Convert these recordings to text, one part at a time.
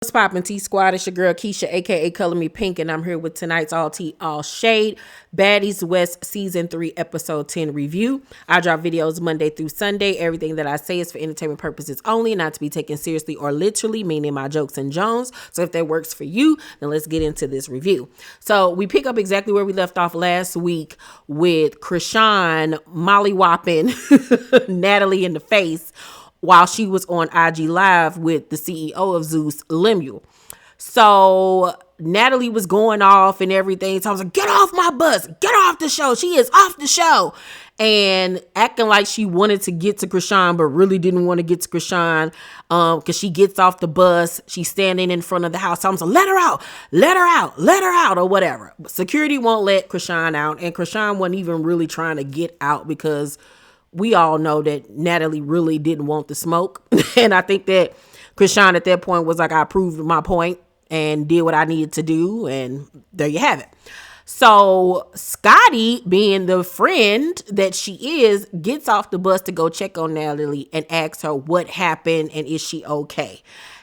What's poppin' T Squad? It's your girl Keisha, aka Color Me Pynk, and I'm here with tonight's All Tea All Shade Baddies West Season 3 Episode 10 review. I drop videos Monday through Sunday. Everything that I say is for entertainment purposes only, not to be taken seriously or literally, meaning my jokes and jones. So if that works for you, then let's get into this review. So we pick up exactly where we left off last week with Chrisean mollywhopping Natalie in the face while she was on IG Live with the CEO of Zeus, Lemuel. So Natalie was going off and everything. So I was like, get off my bus. Get off the show. She is off the show. And acting like she wanted to get to Chrisean, but really didn't want to get to Chrisean because she gets off the bus. She's standing in front of the house. So I'm like, let her out, let her out, let her out, or whatever. But security won't let Chrisean out. And Chrisean wasn't even really trying to get out because we all know that Natalie really didn't want the smoke. And I think that Chrisean at that point was like, I proved my point and did what I needed to do. And there you have it. So Scotty, being the friend that she is, gets off the bus to go check on Natalie and asks her what happened and is she okay.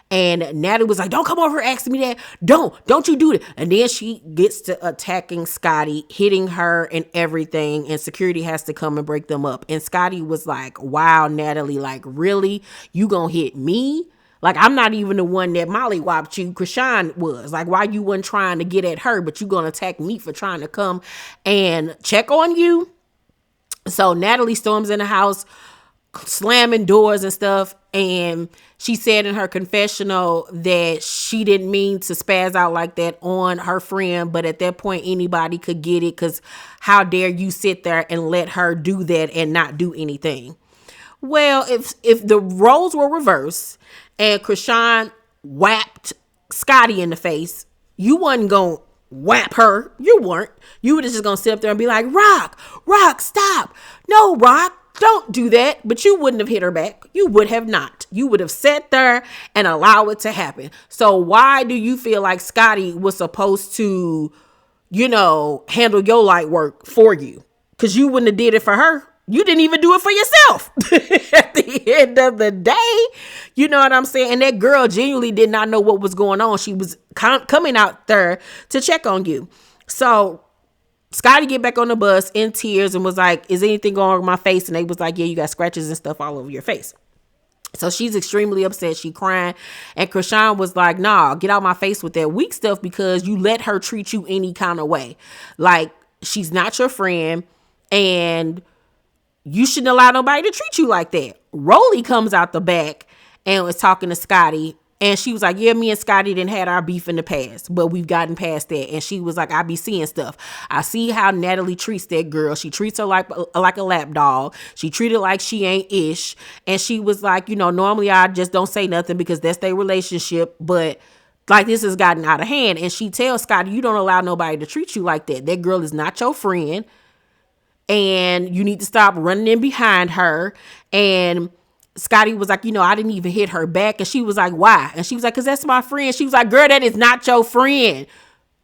And Natalie was like, don't come over asking me that. Don't you do it. And then she gets to attacking Scotty, hitting her and everything. And security has to come and break them up. And Scotty was like, wow, Natalie, like, really? You gonna hit me? Like, I'm not even the one that mollywhopped you. Chrisean was. Like, why you wasn't trying to get at her, but you gonna attack me for trying to come and check on you? So Natalie storms in the house, slamming doors and stuff, and she said in her confessional that she didn't mean to spaz out like that on her friend, but at that point anybody could get it, because how dare you sit there and let her do that and not do anything. Well, if the roles were reversed and Chrisean whapped Scotty in the face, you wasn't gonna whap her. You weren't. You were just gonna sit up there and be like, Rock, stop. No, Rock, don't do that. But you wouldn't have hit her back. You would have not. You would have sat there and allow it to happen. So why do you feel like Scotty was supposed to, handle your light work for you? Because you wouldn't have did it for her. You didn't even do it for yourself. At the end of the day, you know what I'm saying? And that girl genuinely did not know what was going on. She was coming out there to check on you. So Scotty get back on the bus in tears and was like, is anything going on with my face? And they was like, yeah, you got scratches and stuff all over your face. So she's extremely upset. She crying. And Chrisean was like, nah, get out my face with that weak stuff, because you let her treat you any kind of way. Like, she's not your friend, and you shouldn't allow nobody to treat you like that. Rolly comes out the back and was talking to Scotty. And she was like, yeah, me and Scotty didn't had our beef in the past, but we've gotten past that. And she was like, I be seeing stuff. I see how Natalie treats that girl. She treats her like a lap dog. She treated like she ain't ish. And she was like, normally I just don't say nothing because that's their relationship. But like, this has gotten out of hand. And she tells Scotty, you don't allow nobody to treat you like that. That girl is not your friend. And you need to stop running in behind her. And Scotty was like, I didn't even hit her back. And she was like, why? And she was like, because that's my friend. She was like, girl, that is not your friend.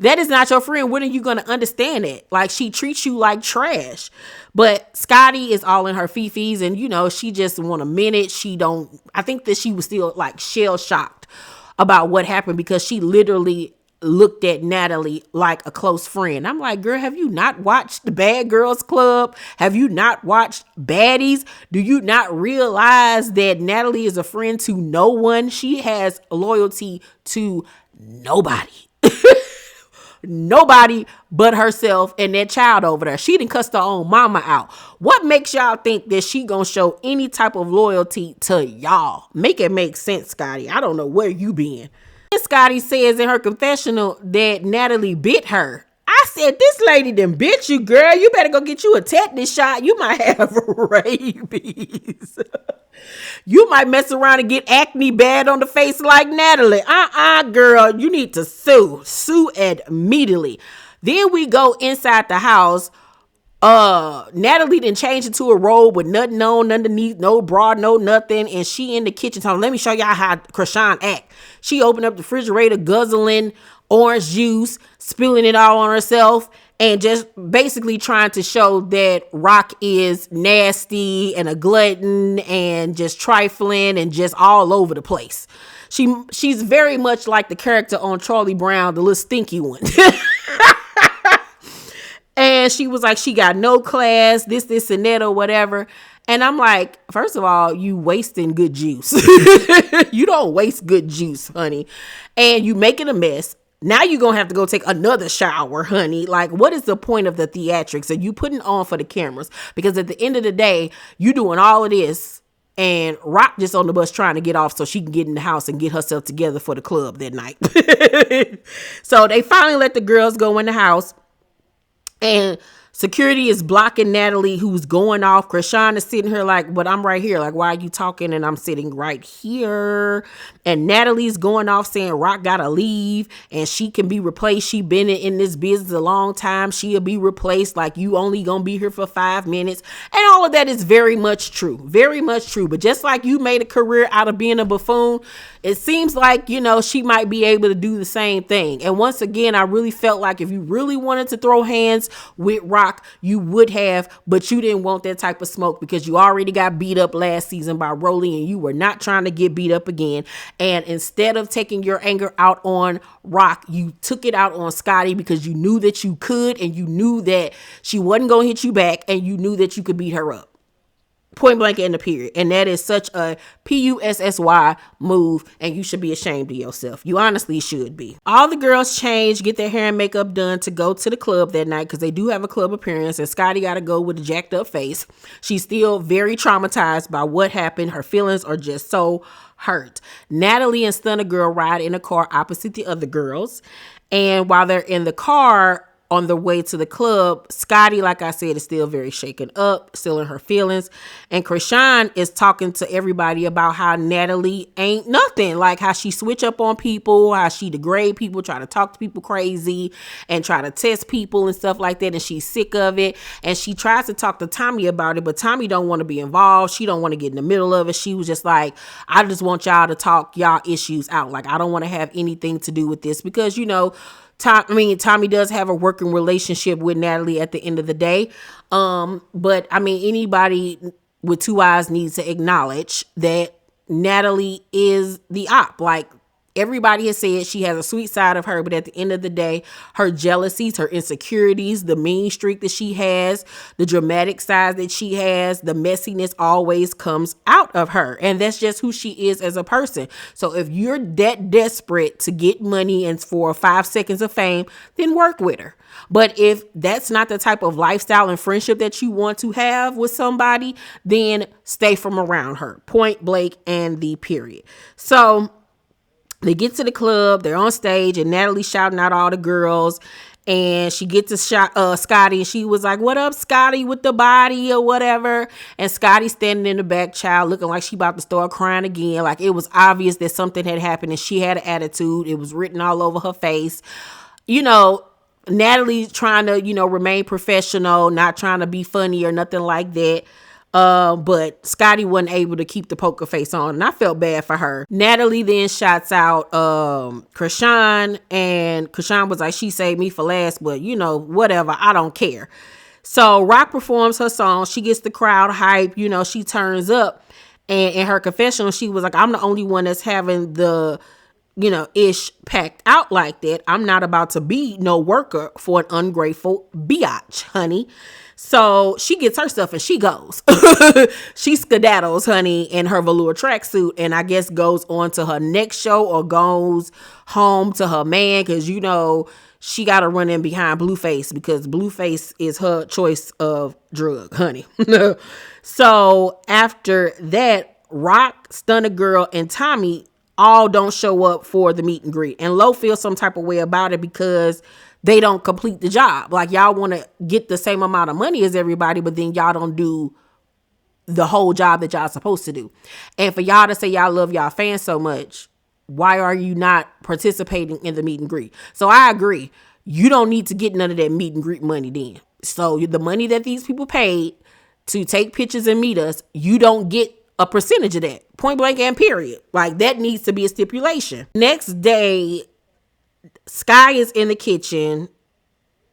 That is not your friend. When are you going to understand it? Like, she treats you like trash. But Scotty is all in her fifis, and, she just want a minute. I think that she was still like shell shocked about what happened, because she literally looked at Natalie like a close friend. I'm like, girl, have you not watched the Bad Girls Club? Have you not watched Baddies? Do you not realize that Natalie is a friend to no one? She has loyalty to nobody. Nobody but herself and that child over there. She done cussed her own mama out. What makes y'all think that she gonna show any type of loyalty to y'all? Make it make sense, Scotty. I don't know where you been. Scotty says in her confessional that Natalie bit her. I said, this lady done bit you, girl. You better go get you a tetanus shot. You might have rabies. You might mess around and get acne bad on the face like Natalie. Girl, you need to sue immediately. Then we go inside the house. Natalie didn't change into a robe with nothing on underneath, no bra, no nothing. And she in the kitchen talking, let me show y'all how Chrisean act. She opened up the refrigerator, guzzling orange juice, spilling it all on herself, and just basically trying to show that Rock is nasty and a glutton and just trifling and just all over the place. She's very much like the character on Charlie Brown, the little stinky one. And she was like, she got no class, this, and that, or whatever. And I'm like, first of all, you wasting good juice. You don't waste good juice, honey. And you making a mess. Now you're going to have to go take another shower, honey. Like, what is the point of the theatrics? Are you putting on for the cameras? Because at the end of the day, you doing all of this and Rock just on the bus trying to get off so she can get in the house and get herself together for the club that night. So they finally let the girls go in the house. And security is blocking Natalie, who's going off. Chrisean is sitting here like, but I'm right here. Like, why are you talking? And I'm sitting right here. And Natalie's going off saying Rock gotta leave and she can be replaced. She been in this business a long time. She'll be replaced. Like, you only gonna be here for 5 minutes. And all of that is very much true. Very much true. But just like you made a career out of being a buffoon, it seems like, you know, she might be able to do the same thing. And once again, I really felt like if you really wanted to throw hands with Rock, you would have, but you didn't want that type of smoke because you already got beat up last season by Rolly and you were not trying to get beat up again. And instead of taking your anger out on Rock, you took it out on Scotty because you knew that you could and you knew that she wasn't going to hit you back and you knew that you could beat her up. Point blank in the period. And that is such a PUSSY move, and you should be ashamed of yourself. You honestly should be. All the girls change, get their hair and makeup done to go to the club that night because they do have a club appearance, and Scotty got to go with a jacked up face. She's still very traumatized by what happened. Her feelings are just so hurt. Natalie and Stunner Girl ride in a car opposite the other girls, and while they're in the car on the way to the club, Scotty, like I said, is still very shaken up, still in her feelings. And Chrisean is talking to everybody about how Natalie ain't nothing. Like how she switch up on people, how she degrade people, try to talk to people crazy and try to test people and stuff like that. And she's sick of it. And she tries to talk to Tommy about it, but Tommy don't want to be involved. She don't want to get in the middle of it. She was just like, I just want y'all to talk y'all issues out. Like, I don't want to have anything to do with this because, you know, Tommy does have a working relationship with Natalie at the end of the day. But I mean, anybody with two eyes needs to acknowledge that Natalie is the op. Like, everybody has said she has a sweet side of her, but at the end of the day, her jealousies, her insecurities, the mean streak that she has, the dramatic side that she has, the messiness always comes out of her. And that's just who she is as a person. So if you're that desperate to get money and for 5 seconds of fame, then work with her. But if that's not the type of lifestyle and friendship that you want to have with somebody, then stay from around her. Point blank and the period. So they get to the club, they're on stage, and Natalie shouting out all the girls, and she gets to Scotty, and she was like, what up, Scotty, with the body or whatever, and Scotty standing in the back, child, looking like she about to start crying again. Like, it was obvious that something had happened, and she had an attitude. It was written all over her face. You know, Natalie's trying to, you know, remain professional, not trying to be funny or nothing like that. But Scotty wasn't able to keep the poker face on, and I felt bad for her. Natalie then shouts out Chrisean, and Chrisean was like, she saved me for last, but you know, whatever, I don't care. So Rock performs her song, she gets the crowd hype, you know, she turns up, and in her confessional, she was like, I'm the only one that's having the, you know, ish packed out like that. I'm not about to be no worker for an ungrateful biatch, honey. So she gets her stuff and she goes. She skedaddles, honey, in her velour tracksuit, and I guess goes on to her next show or goes home to her man because, you know, she got to run in behind Blueface because Blueface is her choice of drug, honey. So after that, Rock, Stunner Girl, and Tommy all don't show up for the meet and greet. And Lo feels some type of way about it because they don't complete the job. Like, y'all want to get the same amount of money as everybody, but then y'all don't do the whole job that y'all supposed to do. And for y'all to say y'all love y'all fans so much, why are you not participating in the meet and greet? So I agree. You don't need to get none of that meet and greet money then. So the money that these people paid to take pictures and meet us, you don't get a percentage of that. Point blank and period. Like, that needs to be a stipulation. Next day, Sky is in the kitchen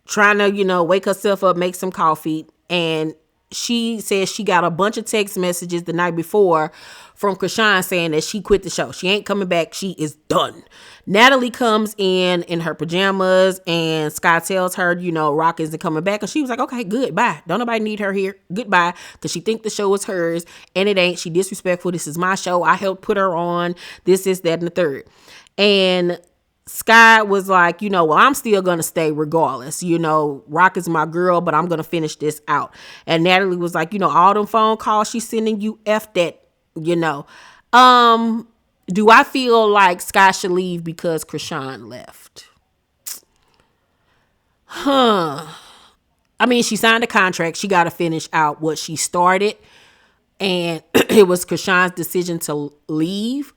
trying to, you know, wake herself up, make some coffee. And she says she got a bunch of text messages the night before from Chrisean saying that she quit the show. She ain't coming back. She is done. Natalie comes in her pajamas, and Scott tells her, Rock isn't coming back. And she was like, okay, good, bye. Don't nobody need her here. Goodbye. Because she think the show is hers, and it ain't. She disrespectful. This is my show. I helped put her on. This, that, and the third. And Sky was like, well, I'm still going to stay regardless. Rock is my girl, but I'm going to finish this out. And Natalie was like, all them phone calls she's sending you, F that, Do I feel like Sky should leave because Chrisean left? I mean, she signed a contract. She got to finish out what she started. And it was Chrisean's decision to leave.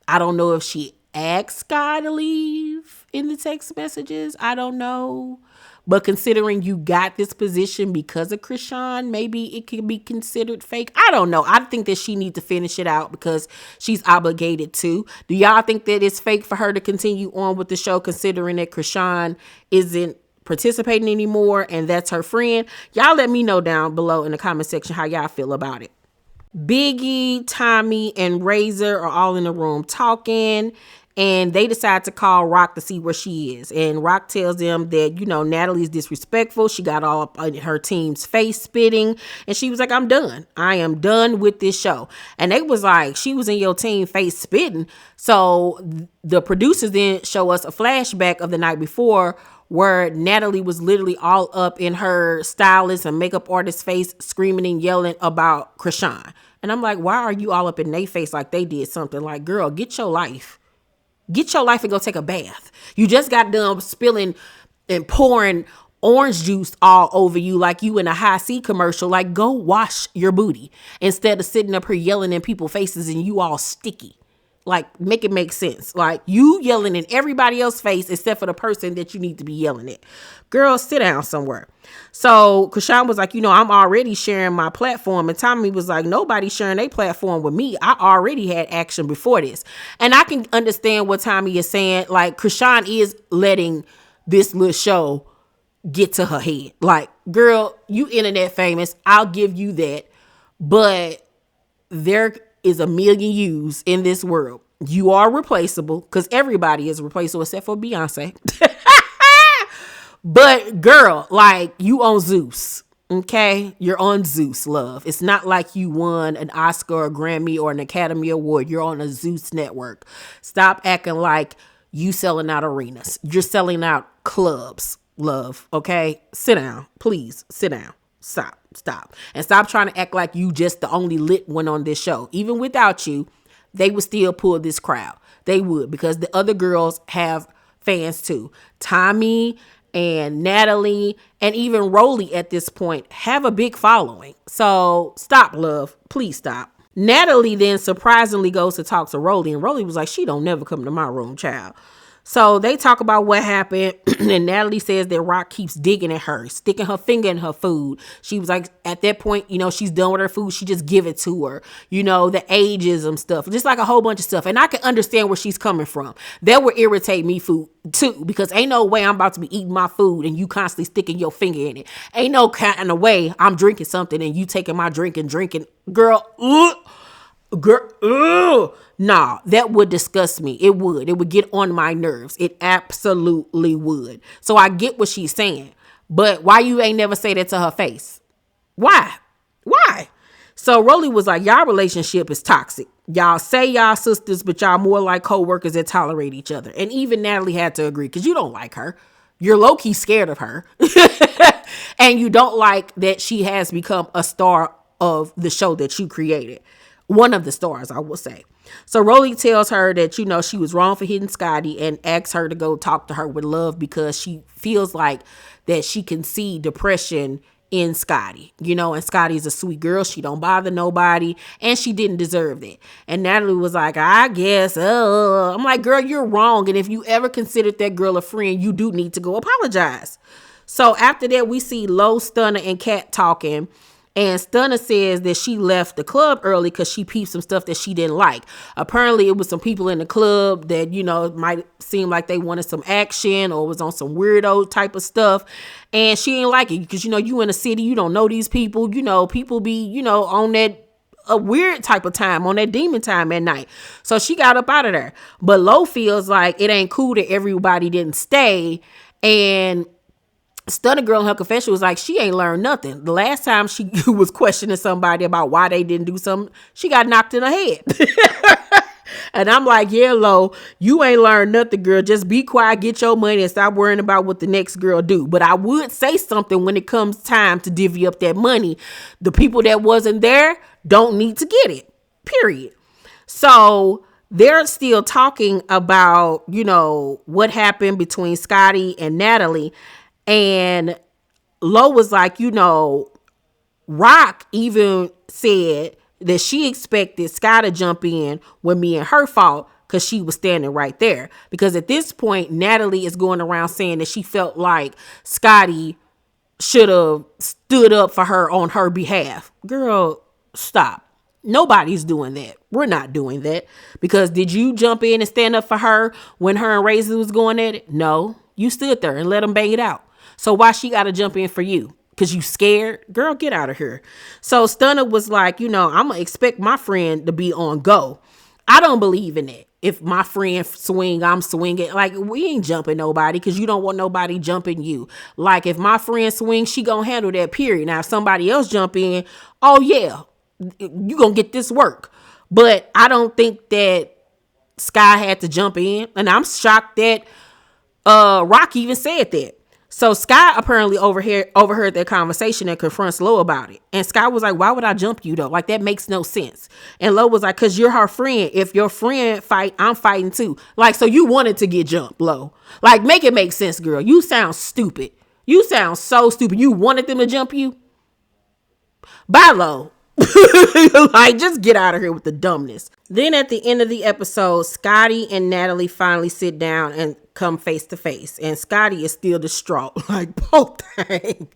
I don't know if she asked Sky to leave in the text messages. I don't know. But considering you got this position because of Chrisean, maybe it could be considered fake. I don't know. I think that she needs to finish it out because she's obligated to. Do y'all think that it's fake for her to continue on with the show considering that Chrisean isn't participating anymore and that's her friend? Y'all let me know down below in the comment section how y'all feel about it. Biggie, Tommy, and Razor are all in the room talking, and they decide to call Rock to see where she is. And Rock tells them that, Natalie's disrespectful. She got all up in her team's face spitting, and she was like, I'm done. I am done with this show. And they was like, she was in your team face spitting. So the producers then show us a flashback of the night before where Natalie was literally all up in her stylist and makeup artist's face screaming and yelling about Chrisean. And I'm like, why are you all up in their face like they did something? Like, girl, get your life. Get your life and go take a bath. You just got done spilling and pouring orange juice all over you like you in a high C commercial. Like, go wash your booty instead of sitting up here yelling in people's faces and you all sticky. Like, make it make sense. Like, you yelling in everybody else's face except for the person that you need to be yelling at. Girl, sit down somewhere. So Chrisean was like, I'm already sharing my platform. And Tommy was like, nobody's sharing their platform with me. I already had action before this. And I can understand what Tommy is saying. Like, Chrisean is letting this little show get to her head. Like, girl, you internet famous. I'll give you that. But there is a million yous in this world. You are replaceable because everybody is replaceable except for Beyonce. But girl, like, you on Zeus. Okay, you're on Zeus, love. It's not like you won an Oscar or a Grammy or an Academy Award. You're on a Zeus network. Stop acting like you selling out arenas. You're selling out clubs, love. Okay, sit down, please. Sit down. Stop. And stop trying to act like you just the only lit one on this show. Even without you, they would still pull this crowd. They would, because the other girls have fans too. Tommy and Natalie and even Rolly at this point have a big following. So stop, love. Please stop. Natalie then surprisingly goes to talk to Rolly, and Rolly was like, she don't never come to my room, child. So they talk about what happened, and Natalie says that Rock keeps digging at her, sticking her finger in her food. She was like, at that point, she's done with her food. She just give it to her, the ageism stuff, just like a whole bunch of stuff. And I can understand where she's coming from. That would irritate me food too, because ain't no way I'm about to be eating my food and you constantly sticking your finger in it. Ain't no kind of way I'm drinking something and you taking my drink and drinking. Girl, nah, that would disgust me. It would get on my nerves. It absolutely would. So I get what she's saying, but why you ain't never say that to her face? Why? So Rolly was like, y'all relationship is toxic. Y'all say y'all sisters, but y'all more like co-workers that tolerate each other. And even Natalie had to agree, because you don't like her. You're low-key scared of her. And you don't like that she has become a star of the show that you created. One of the stars, I will say. So Rolly tells her that, she was wrong for hitting Scotty and asks her to go talk to her with love because she feels like that she can see depression in Scotty, and Scotty's a sweet girl. She don't bother nobody and she didn't deserve that. And Natalie was like, I guess, I'm like, girl, you're wrong. And if you ever considered that girl a friend, you do need to go apologize. So after that, we see Low, Stunner, and Kat talking. And Stunner says that she left the club early because she peeped some stuff that she didn't like. Apparently, it was some people in the club that, might seem like they wanted some action or was on some weirdo type of stuff. And she ain't like it because, you in a city, you don't know these people. People be, on that a weird type of time, on that demon time at night. So she got up out of there. But Lo feels like it ain't cool that everybody didn't stay. And Stunner girl in her confession was like, she ain't learned nothing. The last time she was questioning somebody about why they didn't do something, she got knocked in her head. And I'm like, yeah, Lo, you ain't learned nothing, girl. Just be quiet, get your money, and stop worrying about what the next girl do. But I would say something when it comes time to divvy up that money. The people that wasn't there don't need to get it, period. So they're still talking about, what happened between Scotty and Natalie. And Lo was like, Rock even said that she expected Scott to jump in when me and her fought because she was standing right there. Because at this point, Natalie is going around saying that she felt like Scotty should have stood up for her on her behalf. Girl, stop. Nobody's doing that. We're not doing that. Because did you jump in and stand up for her when her and Razor was going at it? No. You stood there and let them bang it out. So why she got to jump in for you? Because you scared? Girl, get out of here. So Stunner was like, I'm going to expect my friend to be on go. I don't believe in it. If my friend swing, I'm swinging. Like, we ain't jumping nobody because you don't want nobody jumping you. Like, if my friend swing, she going to handle that, period. Now, if somebody else jump in, oh, yeah, you going to get this work. But I don't think that Sky had to jump in. And I'm shocked that Rock even said that. So Sky apparently overheard that conversation and confronts Lo about it. And Sky was like, why would I jump you though? Like, that makes no sense. And Lo was like, because you're her friend. If your friend fight, I'm fighting too. Like, so you wanted to get jumped, Lo. Like, make it make sense, girl. You sound stupid. You sound so stupid. You wanted them to jump you? Bye, Lo. Like, just get out of here with the dumbness. Then at the end of the episode, Scotty and Natalie finally sit down and come face to face. And Scotty is still distraught. Like, poor thing.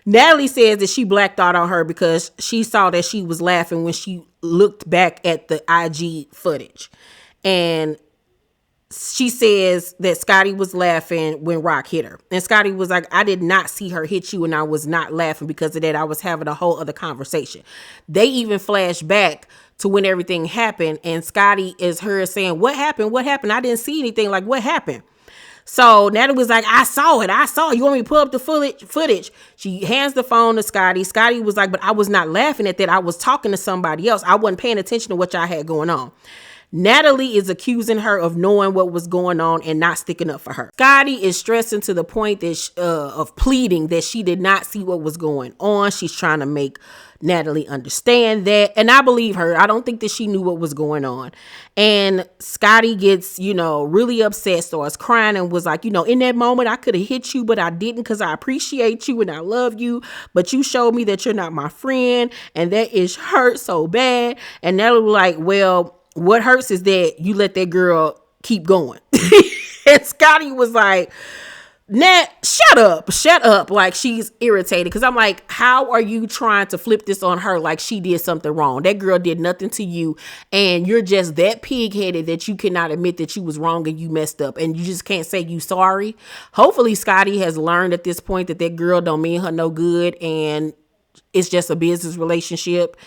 Natalie says that she blacked out on her because she saw that she was laughing when she looked back at the IG footage. And she says that Scotty was laughing when Rock hit her. And Scotty was like, I did not see her hit you and I was not laughing because of that. I was having a whole other conversation. They even flash back to when everything happened. And Scotty is her saying, what happened? What happened? I didn't see anything. Like, what happened? So Natalie was like, I saw it. You want me to pull up the footage? She hands the phone to Scotty. Scotty was like, but I was not laughing at that. I was talking to somebody else. I wasn't paying attention to what y'all had going on. Natalie is accusing her of knowing what was going on and not sticking up for her. Scotty is stressing to the point that of pleading that she did not see what was going on. She's trying to make Natalie understand that. And I believe her. I don't think that she knew what was going on. And Scotty gets, really upset, starts crying and was like, in that moment, I could have hit you, but I didn't because I appreciate you and I love you. But you showed me that you're not my friend. And that is hurt so bad. And Natalie was like, well, what hurts is that you let that girl keep going. And Scotty was like, Nat, shut up. Like, she's irritated. Because I'm like, how are you trying to flip this on her like she did something wrong? That girl did nothing to you. And you're just that pig-headed that you cannot admit that you was wrong and you messed up. And you just can't say you sorry. Hopefully Scotty has learned at this point that girl don't mean her no good. And it's just a business relationship.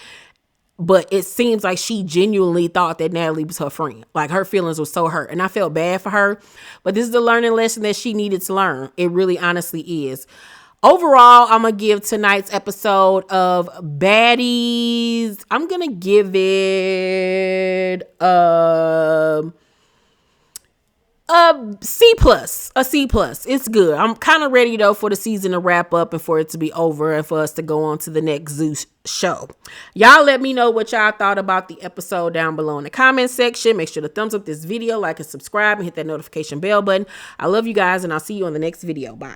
But it seems like she genuinely thought that Natalie was her friend. Like, her feelings were so hurt. And I felt bad for her. But this is the learning lesson that she needed to learn. It really honestly is. Overall, I'm going to give tonight's episode of Baddies, I'm going to give it a C+. It's good. I'm kind of ready though for the season to wrap up and for it to be over and for us to go on to the next Zeus show. Y'all let me know what y'all thought about the episode down below in the comment section. Make sure to thumbs up this video, like and subscribe, and hit that notification bell button. I love you guys, and I'll see you on the next video. Bye.